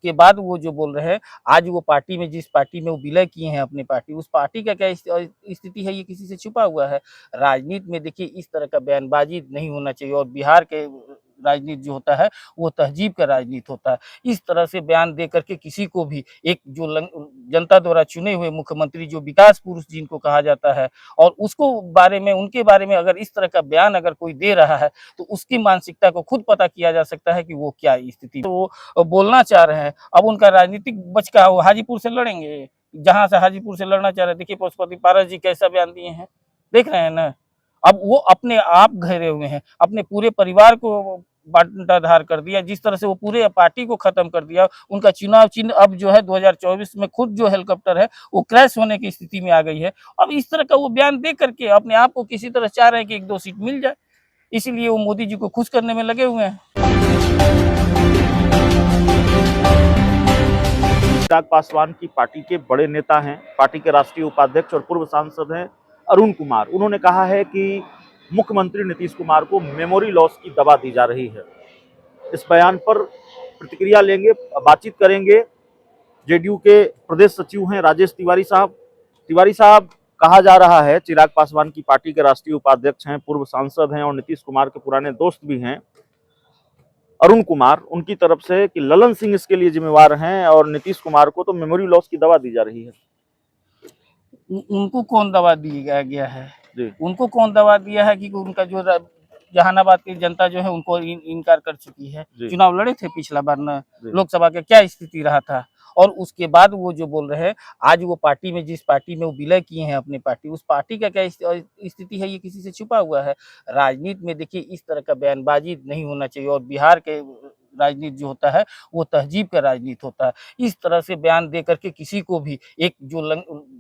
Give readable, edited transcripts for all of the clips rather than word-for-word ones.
के बाद वो जो बोल रहे हैं, आज वो पार्टी में जिस पार्टी में वो विलय किए हैं अपनी पार्टी, उस पार्टी का क्या स्थिति है, ये किसी से छुपा हुआ है। राजनीति में देखिए इस तरह का बयानबाज़ी नहीं होना चाहिए और बिहार के राजनीति जो होता है, वो तहज़ीब का राजनीति होता है। इस तरह से बयान दे कर के किसी को भी एक जो जनता द्वारा चुने हुए मुख्यमंत्री जो विकास पुरुष जिनको कहा जाता है और उसको बारे में उनके बारे में अगर इस तरह का बयान अगर कोई दे रहा है, तो उसकी मानसिकता को खुद पता किया जा सकता है कि वो क्या स्थिति तो वो बोलना चाह रहे हैं। अब उनका राजनीतिक बचका वो हाजीपुर से लड़ेंगे, जहाँ से हाजीपुर से लड़ना चाह रहे हैं। देखिए पशुपति पारस जी कैसा बयान दिए हैं, देख रहे हैं ना? अब वो अपने आप घेरे हुए हैं, अपने पूरे परिवार को बंटाधार कर दिया, जिस तरह से वो पूरे पार्टी को खत्म कर दिया। उनका चुनाव चिन्ह अब जो है 2024 में खुद जो हेलीकॉप्टर है, वो क्रैश होने की स्थिति में आ गई है। अब इस तरह का वो बयान दे करके अपने आप को किसी तरह चाह रहे हैं कि 1-2 सीट मिल जाए, इसीलिए वो मोदी जी को खुश करने में लगे हुए हैं। चिराग पासवान की पार्टी के बड़े नेता हैं, पार्टी के राष्ट्रीय उपाध्यक्ष और पूर्व सांसद हैं अरुण कुमार। उन्होंने कहा है कि मुख्यमंत्री नीतीश कुमार को मेमोरी लॉस की दवा दी जा रही है। इस बयान पर प्रतिक्रिया लेंगे, बातचीत करेंगे। जेडीयू के प्रदेश सचिव हैं राजेश तिवारी साहब। तिवारी साहब, कहा जा रहा है चिराग पासवान की पार्टी के राष्ट्रीय उपाध्यक्ष हैं, पूर्व सांसद हैं और नीतीश कुमार के पुराने दोस्त भी हैं अरुण कुमार, उनकी तरफ से कि ललन सिंह इसके लिए जिम्मेवार हैं और नीतीश कुमार को तो मेमोरी लॉस की दवा दी जा रही है। उनको कौन दवा दिया गया है? जी। उनको कौन दवा दिया है कि उनका जो जहानाबाद की जनता जो है उनको इनकार कर चुकी है। चुनाव लड़े थे पिछला बार ना, लोकसभा का क्या स्थिति रहा था, और उसके बाद वो जो बोल रहे हैं, आज वो पार्टी में जिस पार्टी में वो विलय किए हैं अपनी पार्टी, उस पार्टी का क्या स्थिति है, ये किसी से छुपा हुआ है। राजनीति में देखिए इस तरह का बयानबाजी नहीं होना चाहिए और बिहार के राजनीति जो होता है, वो तहज़ीब का राजनीति होता है। इस तरह से बयान दे करके किसी को भी एक जो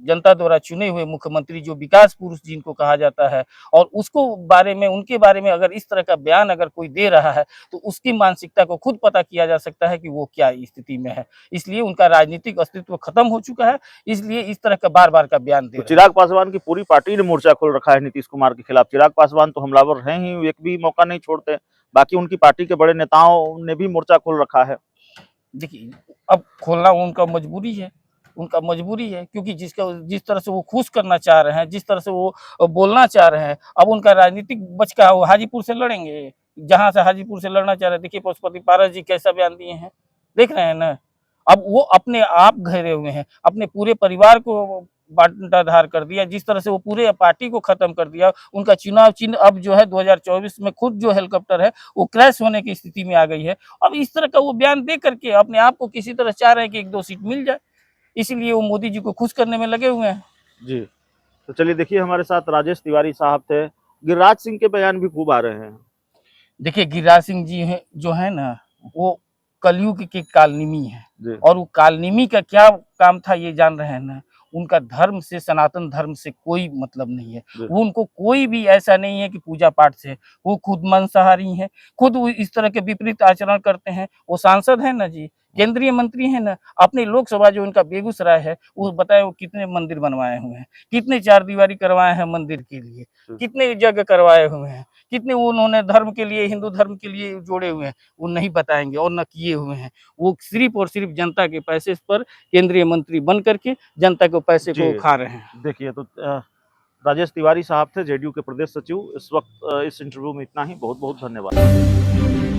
जनता द्वारा चुने हुए मुख्यमंत्री जो विकास पुरुष जिनको कहा जाता है और उसको बारे में उनके बारे में अगर इस तरह का बयान अगर कोई दे रहा है, तो उसकी मानसिकता को खुद पता किया जा सकता है कि वो क्या स्थिति में है। इसलिए उनका राजनीतिक अस्तित्व खत्म हो चुका है, इसलिए इस तरह का बार-बार का बयान दे रहे हैं। चिराग पासवान की पूरी पार्टी ने मोर्चा खोल रखा है नीतीश कुमार के खिलाफ। चिराग पासवान तो हमलावर हैं ही, एक भी मौका नहीं छोड़ते। बाकी उनकी पार्टी के बड़े नेताओं ने भी मोर्चा खोल रखा है। देखिए, अब खोलना उनका मजबूरी है, उनका मजबूरी है, क्योंकि जिस तरह से वो खुश करना चाह रहे हैं, जिस तरह से वो बोलना चाह रहे हैं, अब उनका राजनीतिक बचका वो हाजीपुर से लड़ेंगे, जहाँ से हाजीपुर से लड़ना चाह रहे हैं। देखिए पशुपति पारस जी कैसा बयान दिए हैं, देख रहे हैं ना? अब वो अपने आप घेरे हुए हैं, अपने पूरे परिवार को बंटाधार कर दिया, जिस तरह से वो पूरे पार्टी को खत्म कर दिया। उनका चुनाव चिन्ह अब जो है 2024 में खुद जो हेलीकॉप्टर है, वो क्रैश होने की स्थिति में आ गई है। अब इस तरह का वो बयान दे करके अपने आप को किसी तरह चाह रहे हैं कि 1-2 सीट मिल जाए, इसीलिए वो मोदी जी को खुश करने में लगे हुए हैं। जी, तो चलिए देखिए, हमारे साथ राजेश तिवारी साहब थे। गिरिराज सिंह के बयान भी खूब आ रहे हैं। देखिए गिरिराज सिंह जी हैं जो है ना, वो कलयुग के कालनेमी है और वो कालनेमी का क्या काम था ये जान रहे हैं ना। उनका धर्म से, सनातन धर्म से कोई मतलब नहीं है। वो उनको कोई भी ऐसा नहीं है कि पूजा पाठ से, वो खुद मांसाहारी हैं, खुद वो इस तरह के विपरीत आचरण करते हैं। वो सांसद है ना जी, केंद्रीय मंत्री है ना, अपने लोकसभा जो उनका बेगूसराय है, वो बताए वो कितने मंदिर बनवाए हुए हैं, कितने चारदीवारी करवाए हैं मंदिर के लिए, कितने यज्ञ करवाए हुए हैं, कितने उन्होंने धर्म के लिए, हिंदू धर्म के लिए जोड़े हुए हैं, वो नहीं बताएंगे और न किए हुए हैं। वो सिर्फ और सिर्फ जनता के पैसे पर केंद्रीय मंत्री बन करके जनता को पैसे को खा रहे हैं। देखिए, तो राजेश तिवारी साहब थे, जेडीयू के प्रदेश सचिव। इस वक्त इस इंटरव्यू में इतना ही। बहुत बहुत धन्यवाद।